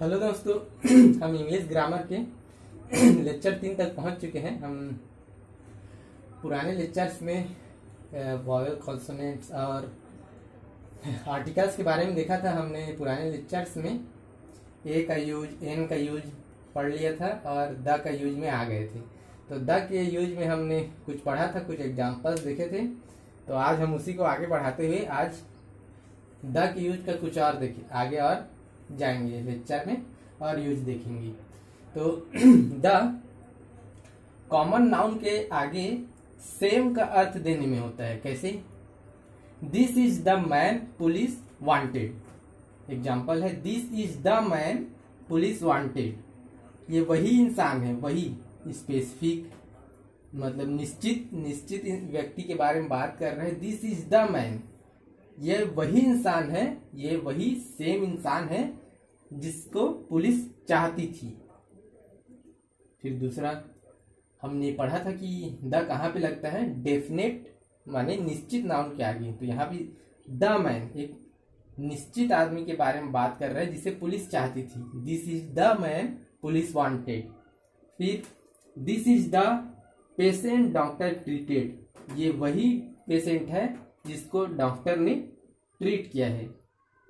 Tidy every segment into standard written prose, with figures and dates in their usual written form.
Hello दोस्तों, हम English grammar के लेक्चर 3 तक पहुंच चुके हैं। हम पुराने लेक्चर्स में वॉवेल, कॉन्सोनेंट्स और आर्टिकल्स के बारे में देखा था। हमने पुराने लेक्चर्स में ए का यूज, एन का यूज पढ़ लिया था और द का यूज में आ गए थे। तो द के यूज में हमने कुछ पढ़ा था, कुछ एग्जाम्पल्स देखे थे। तो आज हम उसी को आगे बढ़ाते हुए आज द के यूज का कुछ और देखें, आगे और जाएंगे लेक्चर में और यूज देखेंगे। तो द कॉमन नाउन के आगे सेम का अर्थ देने में होता है। कैसे? This is the man police wanted. Example है, this is the man police wanted. ये वही इंसान है, वही स्पेसिफिक, मतलब निश्चित व्यक्ति के बारे में बात कर रहे हैं। दिस इज द मैन, ये वही इंसान है, ये वही सेम इंसान है जिसको पुलिस चाहती थी। फिर दूसरा हमने पढ़ा था कि द कहाँ पे लगता है? डेफिनेट माने निश्चित नाउन के आगे। तो यहाँ भी द मैन एक निश्चित आदमी के बारे में बात कर रहे हैं जिसे पुलिस चाहती थी। This is the man police wanted. फिर this is the patient doctor treated. ये वही पेशेंट है जिसको डॉक्टर ने ट्रीट किया है।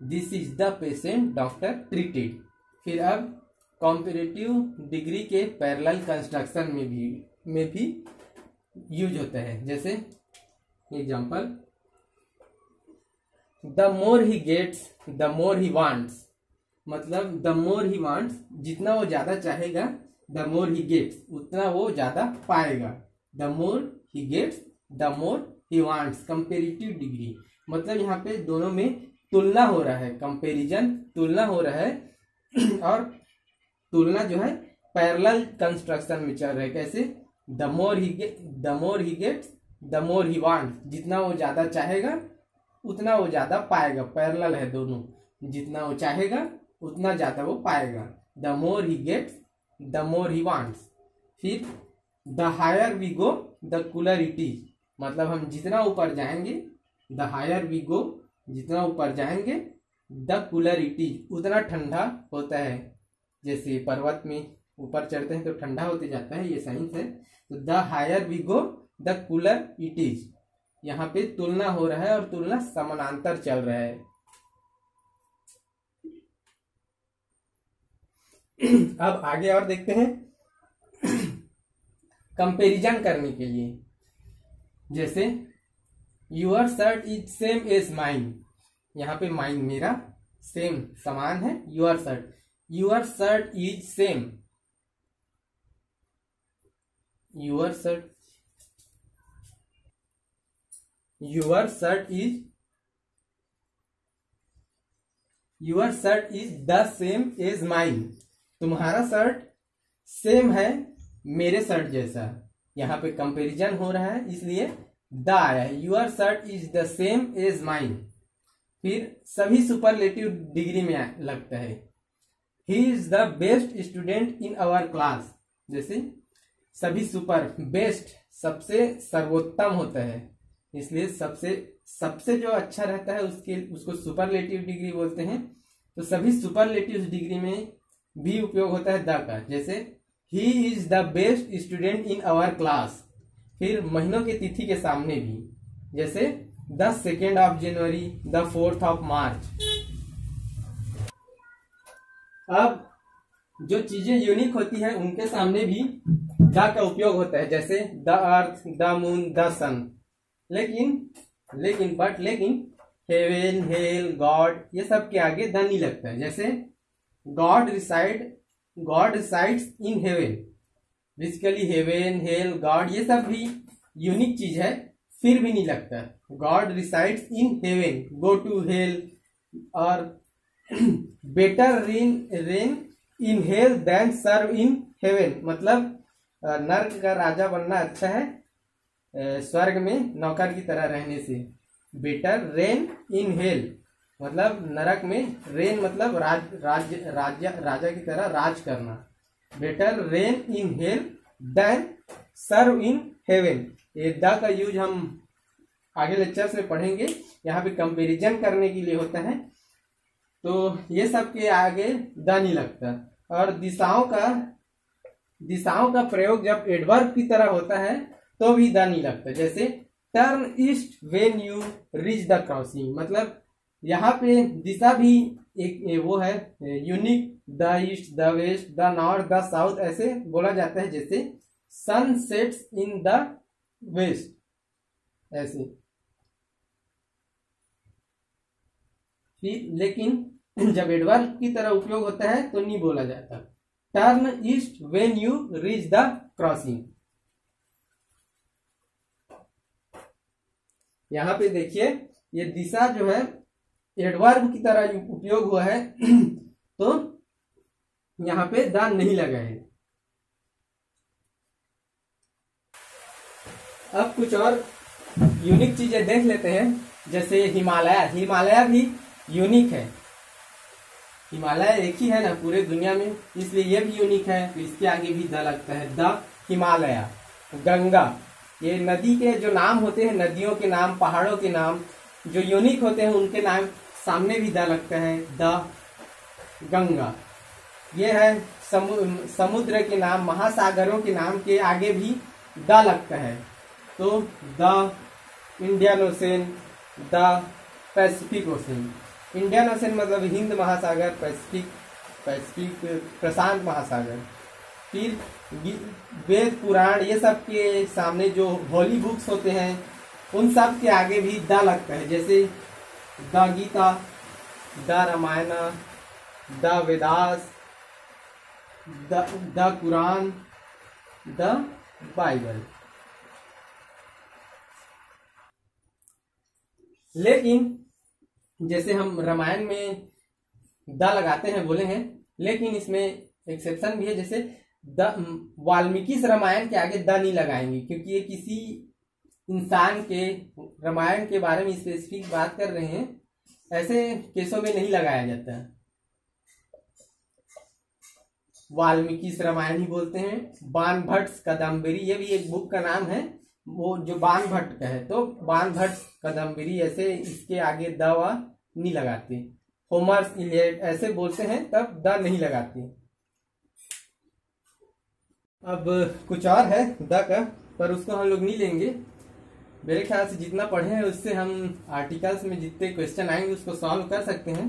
This is the patient doctor treated. फिर अब कॉम्पैरेटिव डिग्री के पैरेलल कंस्ट्रक्शन में भी यूज होता है। जैसे example, the more he gets the more he wants. मतलब द मोर ही वांट्स, जितना वो ज्यादा चाहेगा, द मोर ही गेट्स, उतना वो ज्यादा पाएगा। The more he gets the more he wants. Comparative degree मतलब यहाँ पे दोनों में तुलना हो रहा है, कंपैरिजन, तुलना हो रहा है। और तुलना जो है पैरेलल कंस्ट्रक्शन में चल रहा है। कैसे? The more he gets the more he wants. जितना वो ज्यादा चाहेगा उतना वो ज्यादा पाएगा। पैरेलल है दोनों, जितना वो चाहेगा उतना ज्यादा वो पाएगा। The more he gets the more he wants. फिर the higher we go the cooler it is. मतलब हम जितना ऊपर जाएंगे, द हायर वी गो, जितना ऊपर जाएंगे, द कूलर इट इज, उतना ठंडा होता है। जैसे पर्वत में ऊपर चढ़ते हैं तो ठंडा होते जाता है, ये साइंस है। तो the higher we go the cooler it is. यहाँ पे तुलना हो रहा है और तुलना समानांतर चल रहा है। अब आगे और देखते हैं कंपैरिजन करने के लिए। जैसे your shirt is same as mine. यहाँ पे माइन मेरा, सेम समान है। Your shirt is same. Your shirt is the same as mine. तुम्हारा शर्ट सेम है मेरे शर्ट जैसा। यहाँ पे कंपैरिजन हो रहा है, इसलिए द आया है। Your shirt is the same as mine. फिर सभी सुपरलेटिव डिग्री में लगता है। He is the best student in our class. जैसे सभी सुपर, बेस्ट सबसे सर्वोत्तम होता है, इसलिए सबसे जो अच्छा रहता है उसको सुपरलेटिव डिग्री बोलते हैं। तो सभी सुपरलेटिव डिग्री में भी उपयोग होता है द का। जैसे he is the best student in our class. फिर महीनों की तिथि के सामने भी, जैसे the 2nd of January, the 4th of March। अब जो चीजें यूनिक होती हैं उनके सामने भी द का उपयोग होता है। जैसे the earth, the moon, the sun. लेकिन हेवन, हेल, गॉड, ये सब के आगे द नहीं लगता है। जैसे God resides in heaven. Basically heaven, hell, God ये सब भी यूनिक चीज है, फिर भी नहीं लगता। God resides in heaven, go to hell. और better reign in hell than serve in heaven. मतलब नर्क का राजा बनना अच्छा है स्वर्ग में नौकर की तरह रहने से। बेटर रेन इन हेल मतलब नरक में, रेन मतलब राजा की तरह राज करना। Better reign in hell than serve in heaven. ये द का यूज हम आगे लेक्चर्स में पढ़ेंगे। यहाँ पे कंपैरिजन करने के लिए होता है। तो ये सब के आगे द नहीं लगता। और दिशाओं का प्रयोग जब एडवर्ब की तरह होता है तो भी द नहीं लगता। जैसे turn east when you reach the crossing, मतलब यहाँ पे दिशा भी एक वो है unique, the east, the west, the north, the south ऐसे बोला जाता है। जैसे sun sets in the west ऐसे। फिर लेकिन जब एडवर्ब की तरह उपयोग होता है तो नहीं बोला जाता। Turn east when you reach the crossing. यहां पे देखिए ये दिशा जो है एडवर्ब की तरह उपयोग हुआ है तो यहां पे द नहीं लगा है। अब कुछ और यूनिक चीजें देख लेते हैं। जैसे हिमालय भी यूनिक है। हिमालय एक ही है ना पूरे दुनिया में, इसलिए ये भी यूनिक है। तो इसके आगे भी द लगता है, द हिमालय। गंगा, ये नदी के जो नाम होते हैं, नदियों के नाम, पहाड़ों के नाम जो यूनिक होते हैं उनके नाम सामने भी द लगता है, द गंगा। ये है समुद्र के नाम, महासागरों के नाम के आगे भी द लगता है। तो the Indian ocean, the Pacific ocean. Indian ocean मतलब हिंद महासागर, पैसिफिक प्रशांत महासागर। फिर वेद पुराण ये सब के सामने जो होली बुक्स होते हैं उन सब के आगे भी द लगता है। जैसे the Gita, the Ramayana, the Vedas, the Quran, the Bible. लेकिन जैसे हम रामायण में द लगाते हैं बोले हैं, लेकिन इसमें एक्सेप्शन भी है। जैसे द वाल्मीकि रामायण के आगे द नहीं लगाएंगे क्योंकि ये किसी इंसान के रामायण के बारे में स्पेसिफिक बात कर रहे हैं, ऐसे केसों में नहीं लगाया जाता। वाल्मीकि रामायण ही बोलते हैं। बाणभट्ट कादम्बरी, ये भी एक बुक का नाम है, वो जो बाणभट्ट का है। तो बाणभट्ट कादम्बरी ऐसे इसके आगे द व नहीं लगाते। होमर्स इलियड ऐसे बोलते हैं तब द नहीं लगाते। अब कुछ और है द का, पर उसको हम लोग नहीं लेंगे। मेरे ख्याल से जितना पढ़े हैं उससे हम आर्टिकल्स में जितने क्वेश्चन आएंगे उसको सॉल्व कर सकते हैं।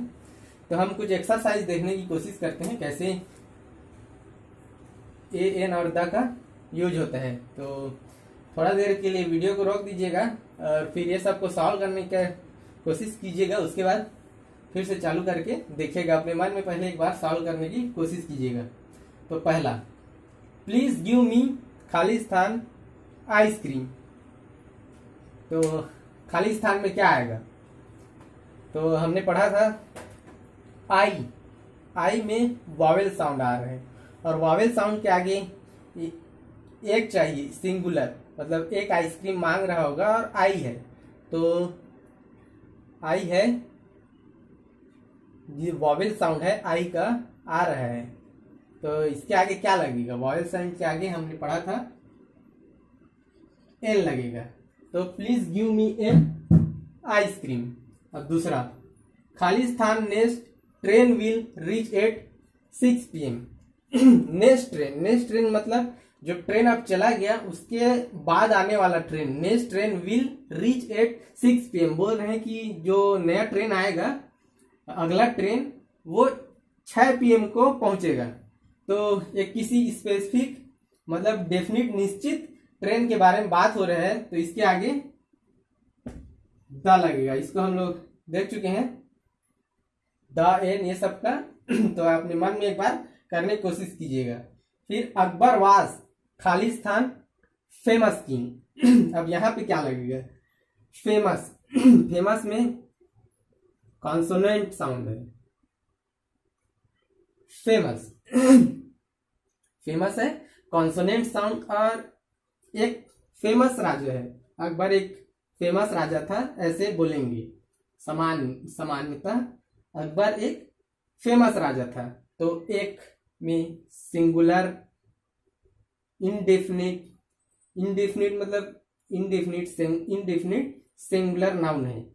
तो हम कुछ एक्सरसाइज देखने की कोशिश करते हैं कैसे ए एन और द का यूज होता है। तो थोड़ा देर के लिए वीडियो को रोक दीजिएगा और फिर ये सबको सॉल्व करने की कोशिश कीजिएगा। उसके बाद फिर से चालू करके देखिएगा, अपने मन में पहले एक बार सॉल्व करने की कोशिश कीजिएगा। तो पहला, प्लीज गिव मी खाली स्थान आइसक्रीम। तो खाली स्थान में क्या आएगा? तो हमने पढ़ा था आई में वावेल साउंड आ रहे हैं और वावेल साउंड के आगे एक चाहिए, सिंगुलर, मतलब एक आइसक्रीम मांग रहा होगा और आई है। तो आई है, ये वावेल साउंड है, आई का आ रहा है। तो इसके आगे क्या लगेगा? वावेल साउंड के आगे हमने पढ़ा था एन लगेगा। तो please give me an ice cream. अब दूसरा, खाली स्थान next train will reach at 6 PM। Next train मतलब जो ट्रेन अब चला गया उसके बाद आने वाला train. Next train will reach at 6 PM बोल रहे हैं कि जो नया ट्रेन आएगा, अगला ट्रेन वो 6 PM को पहुंचेगा। तो एक किसी स्पेसिफिक मतलब डेफिनिट निश्चित ट्रेन के बारे में बात हो रहा है, तो इसके आगे द लगेगा। इसको हम लोग देख चुके हैं, द एन ये सब का। तो अपने मन में एक बार करने की कोशिश कीजिएगा। फिर अकबर वास खाली स्थान फेमस किंग। अब यहां पे क्या लगेगा? फेमस फेमस में कॉन्सोनेंट साउंड है, फेमस है कॉन्सोनेंट साउंड। और एक फेमस राजा है, अकबर एक फेमस राजा था ऐसे बोलेंगे सामान्यतः। अकबर एक फेमस राजा था। तो एक में सिंगुलर, इंडेफिनिट मतलब इंडेफिनिट सिंगुलर नाउन है।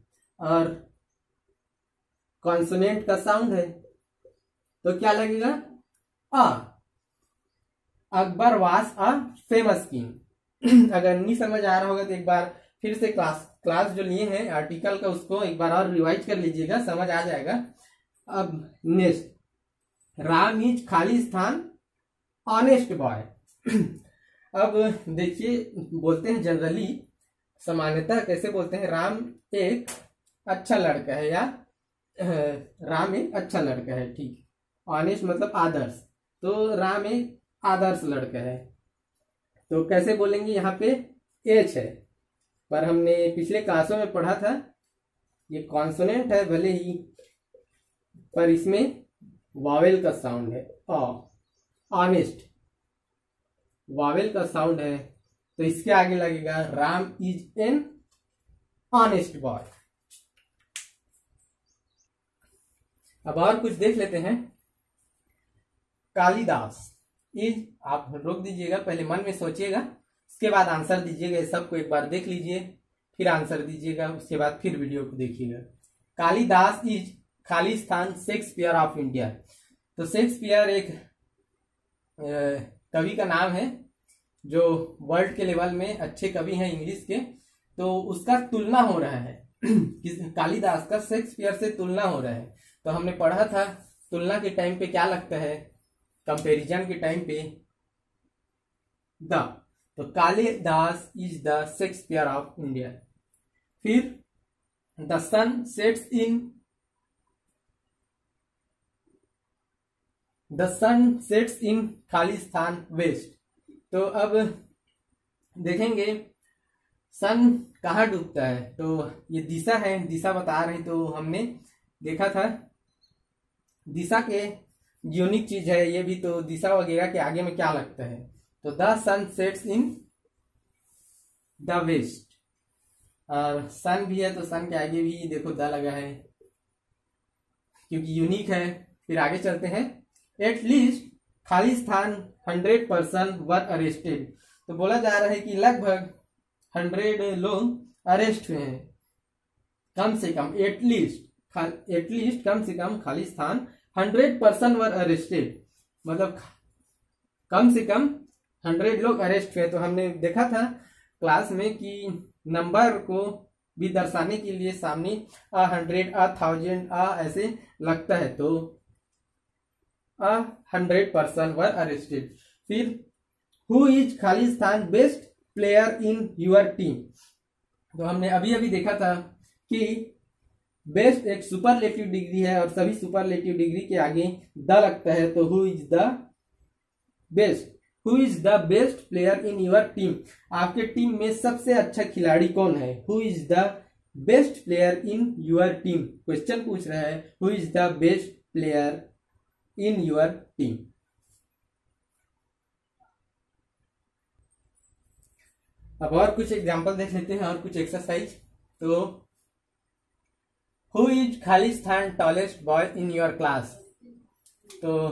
और कॉन्सोनेंट का साउंड है, तो क्या लगेगा? A. Akbar was a famous king. अगर नहीं समझ आ रहा होगा तो एक बार फिर से क्लास जो लिए हैं आर्टिकल का उसको एक बार और रिवाइज कर लीजिएगा, समझ आ जाएगा। अब next, Ram is Khalistan honest boy. अब देखिए, बोलते हैं जनरली, सामान्यतः कैसे बोलते हैं, राम एक अच्छा लड़का है, या राम एक अच्छा लड़का है, ठीक। ऑनेस्ट मतलब आदर्श, तो राम एक आदर्श लड़का है। तो कैसे बोलेंगे, यहाँ पे एच है, पर हमने पिछले क्लासों में पढ़ा था ये कॉन्सोनेंट है भले ही, पर इसमें वावेल का साउंड है। ऑनेस्ट वावेल का साउंड है, तो इसके आगे लगेगा Ram is an honest boy. अब और कुछ देख लेते हैं। कालिदास इज, आप रोक दीजिएगा, पहले मन में सोचिएगा, उसके बाद आंसर दीजिएगा। सबको एक बार देख लीजिए, फिर आंसर दीजिएगा, उसके बाद फिर वीडियो को देखिएगा। Kalidas is Khalistan Shakespeare of India. तो शेक्सपियर एक कवि का नाम है जो वर्ल्ड के लेवल में अच्छे कवि हैं इंग्लिश के, तो उसका तुलना हो रहा है। कालिदास का शेक्सपियर से तुलना हो रहा है। तो हमने पढ़ा था तुलना के टाइम पे क्या लगता है, कंपैरिजन के टाइम पे द, तो Kalidas is the Shakespeare of India. फिर द सन सेट्स इन खालिस्तान वेस्ट। तो अब देखेंगे सन कहाँ डूबता है, तो ये दिशा है, दिशा बता रहे हैं। तो हमने देखा था दिशा के यूनिक चीज है ये भी, तो दिशा वगैरह के आगे में क्या लगता है, तो the sun sets in the west, और सन भी है तो सन के आगे भी देखो द लगा है क्योंकि यूनिक है। फिर आगे चलते हैं। At least Khalistan 100% were arrested. तो बोला जा रहा है कि लगभग 100 लोग अरेस्ट हुए हैं, कम से कम, एटलीस्ट कम से कम खालिस्तान 100% वर अरेस्टेड, मतलब कम से कम 100 लोग अरेस्ट हुए। तो हमने देखा था क्लास में कि नंबर को भी दर्शाने के लिए सामने 100, 1000 ऐसे लगता है, तो 100% वर अरेस्टेड। फिर who is Khalistan best player in your team. तो हमने अभी अभी देखा था कि बेस्ट एक सुपरलेटिव डिग्री है और सभी सुपरलेटिव डिग्री के आगे द लगता है, तो who is the best player in your team. आपके टीम में सबसे अच्छा खिलाड़ी कौन है, who is the best player in your team. Question पूछ रहा है who is the best player in your team. अब और कुछ एग्जांपल देख लेते हैं और कुछ एक्सरसाइज। तो who is Khalistan tallest boy in your class. तो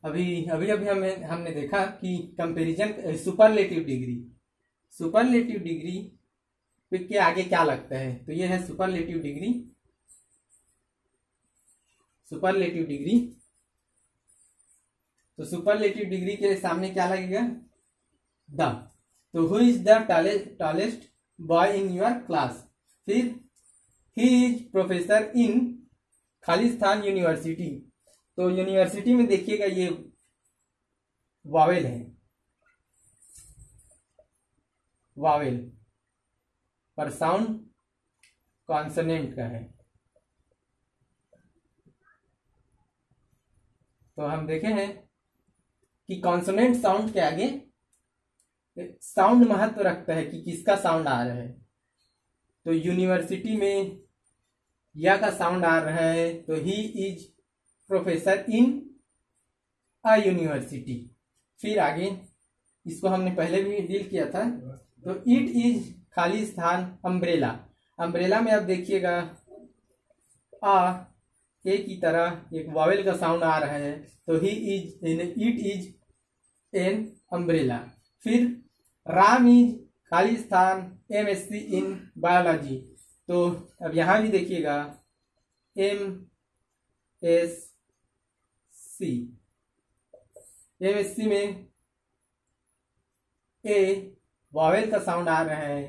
अभी हमने देखा कि कंपैरिजन सुपरलेटिव डिग्री के आगे क्या लगता है, तो ये है सुपरलेटिव डिग्री। तो सुपरलेटिव डिग्री के सामने क्या लगेगा, द। तो who is the tallest boy in your class. फिर ही इज प्रोफेसर इन खालिस्तान यूनिवर्सिटी। तो यूनिवर्सिटी में देखिएगा ये वावेल है, पर साउंड कॉन्सोनेंट का है। तो हम देखे हैं कि कॉन्सोनेंट साउंड के आगे साउंड महत्व रखता है कि किसका साउंड आ रहा है। तो यूनिवर्सिटी में या का साउंड आ रहा है, तो ही is professor in a university. फिर आगे इसको हमने पहले भी डील किया था। तो इट इज खालिस्तान अम्ब्रेला में आप देखिएगा ए की तरह एक वावेल का साउंड आ रहा है, तो इट इज एन अम्ब्रेला। फिर राम इज खालिस्तान MSc इन बायोलॉजी। तो अब यहाँ भी देखिएगा MSC, MSC में ए वॉवेल का साउंड आ रहा है,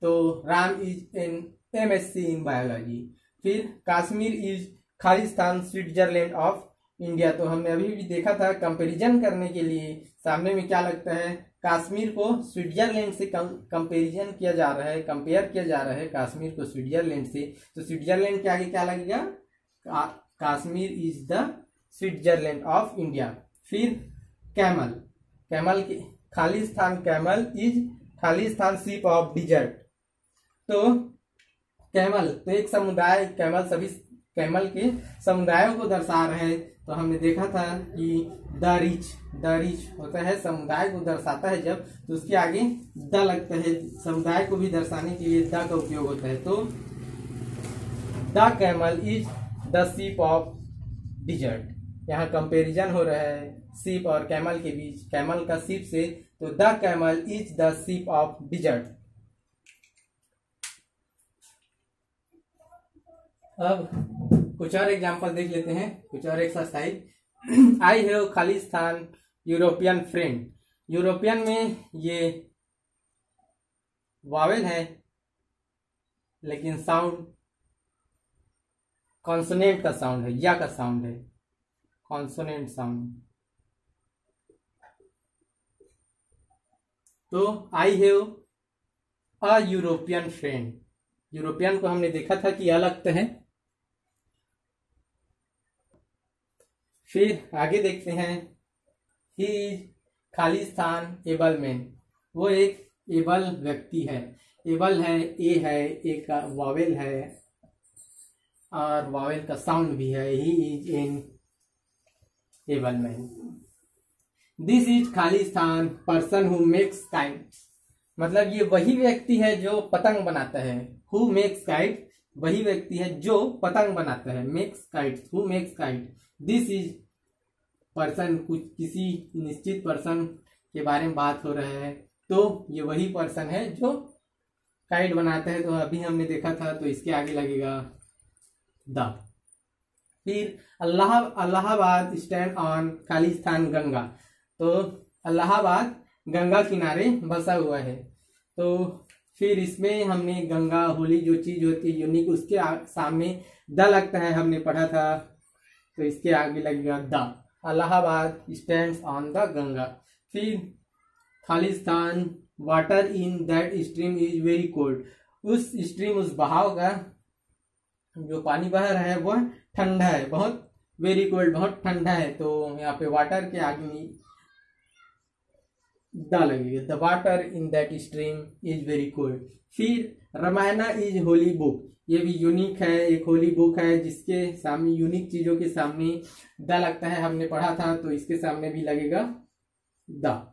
तो Ram is an MSC in biology. फिर कश्मीर इज खालिस्तान स्विट्जरलैंड ऑफ इंडिया, तो हमने अभी भी देखा था कंपैरिजन करने के लिए सामने में क्या लगता है, कश्मीर को स्विट्जरलैंड से कंपैरिजन किया जा रहा है, कंपेयर किया जा रहा है कश्मीर को स्विट्जरलैंड से, तो स्विट्जरलैंड के आगे क्या लगेगा, Kashmir is the Switzerland of India. फिर कैमल, कैमल की Khalistan, camel is Khalistan ship of dessert, तो कैमल तो एक समुदाय, कैमल सभी कैमल के समुदायों को दर्शा रहे हैं। तो हमने देखा था कि द रिच होता है समुदाय को दर्शाता है जब, तो उसके आगे द लगता है, समुदाय को भी दर्शाने के लिए द का उपयोग होता है। तो the camel is the ship of dessert, यहाँ कंपैरिजन हो रहा है शिप और कैमल के बीच, कैमल का शिप से, तो the camel is the ship of dessert. अब कुछ और एग्जांपल देख लेते हैं, कुछ और exercise. I have Khalistan European friend, European में ये वावेल है लेकिन साउंड कॉन्सोनेंट का साउंड है, या का साउंड है, कॉन्सोनेंट साउंड। तो I have a European friend, European को हमने देखा था कि अलग है। फिर आगे देखते हैं, he is Khalistan able man, वो एक एबल व्यक्ति है, एबल है, ए है, ए का वावेल है और वावेल का साउंड भी है, he is an able man. This is Khalistan person who makes kite, मतलब ये वही व्यक्ति है जो पतंग बनाता है, हु मेक्स काइट, वही व्यक्ति है जो पतंग बनाता है, makes kite, who makes kite. This is person, कुछ किसी निश्चित पर्सन के बारे में बात हो रहा है, तो ये वही पर्सन है जो काइट बनाता है, तो अभी हमने देखा था, तो इसके आगे लगेगा द। फिर अलाहाबाद स्टैंड ऑन खालिस्तान गंगा, तो अलाहाबाद गंगा किनारे बसा हुआ है, तो फिर इसमें हमने गंगा होली जो चीज होती है यूनिक, उसके सामने द लगता है, हमने पढ़ा था, तो इसके आगे लगेगा the. Allahabad stands on the Ganga. फिर खालिस्तान water in that stream is very cold, उस स्ट्रीम, उस बहाव का जो पानी बह रहा है वह ठंडा है, बहुत वेरी कोल्ड, बहुत ठंडा है, तो यहाँ पे वाटर के आगे द लगेगा, the water in that stream is very cold. फिर रामायण इज होली बुक, ये भी यूनिक है, एक होली बुक है जिसके सामने यूनिक चीजों के सामने द लगता है, हमने पढ़ा था, तो इसके सामने भी लगेगा द।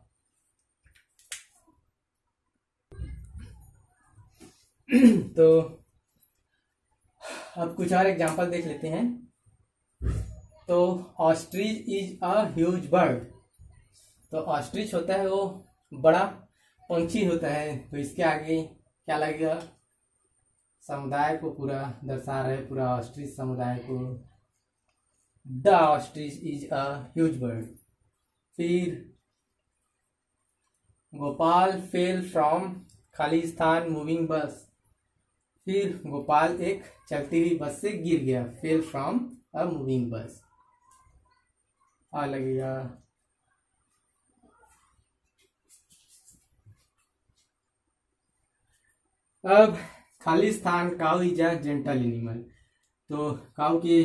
तो अब कुछ और एग्जांपल देख लेते हैं। तो ostrich is a huge bird, तो ऑस्ट्रिच होता है वो बड़ा पंछी होता है, तो इसके आगे क्या लगेगा, समुदाय को पूरा दर्शा रहे, पूरा ऑस्ट्रिच समुदाय को, the ostrich is a huge bird. फिर गोपाल फेल फ्रॉम खालिस्तान मूविंग बस, फिर गोपाल एक चलती हुई बस से गिर गया, फेल फ्रॉम अ मूविंग बस, आ लगेगा अब Khalistan cow is a gentle animal, तो काउ की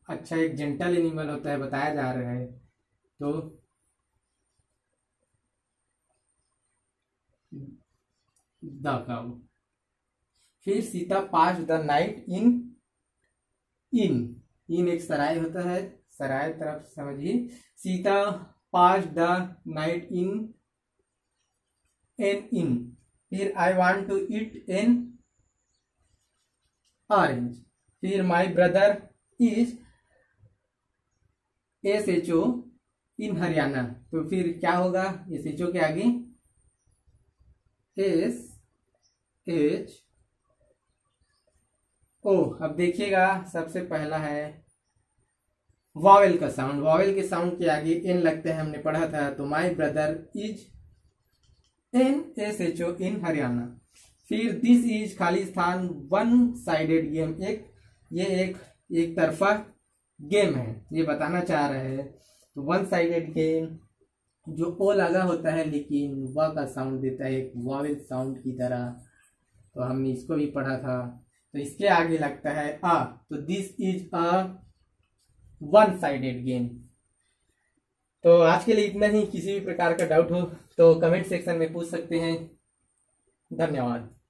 अच्छा एक जेंटल एनिमल होता है बताया जा रहा है, तो द काउ। फिर Sita pass the night in एक सराय होता है, सराय तरफ समझिए, Sita pass the night in an inn. फिर I want to eat an orange. फिर my brother is SHO in Haryana, तो फिर क्या होगा, SHO के आगे SH ओ, अब देखिएगा, सबसे पहला है वॉवेल का साउंड। वॉवेल के साउंड के आगे एन लगते हैं, हमने पढ़ा था। तो माई ब्रदर इज NSHO इन हरियाणा। फिर दिस इज खाली स्थान वन साइडेड गेम, ये एक तरफा गेम है, ये बताना चाह रहे हैं। तो वन साइडेड गेम, जो ओ लगा होता है लेकिन व का साउंड देता है एक वॉवेल साउंड की तरह, तो हमने इसको भी पढ़ा था। तो इसके आगे लगता है आ, तो this is a one sided game. तो आज के लिए इतना ही। किसी भी प्रकार का डाउट हो तो कमेंट सेक्शन में पूछ सकते हैं। धन्यवाद।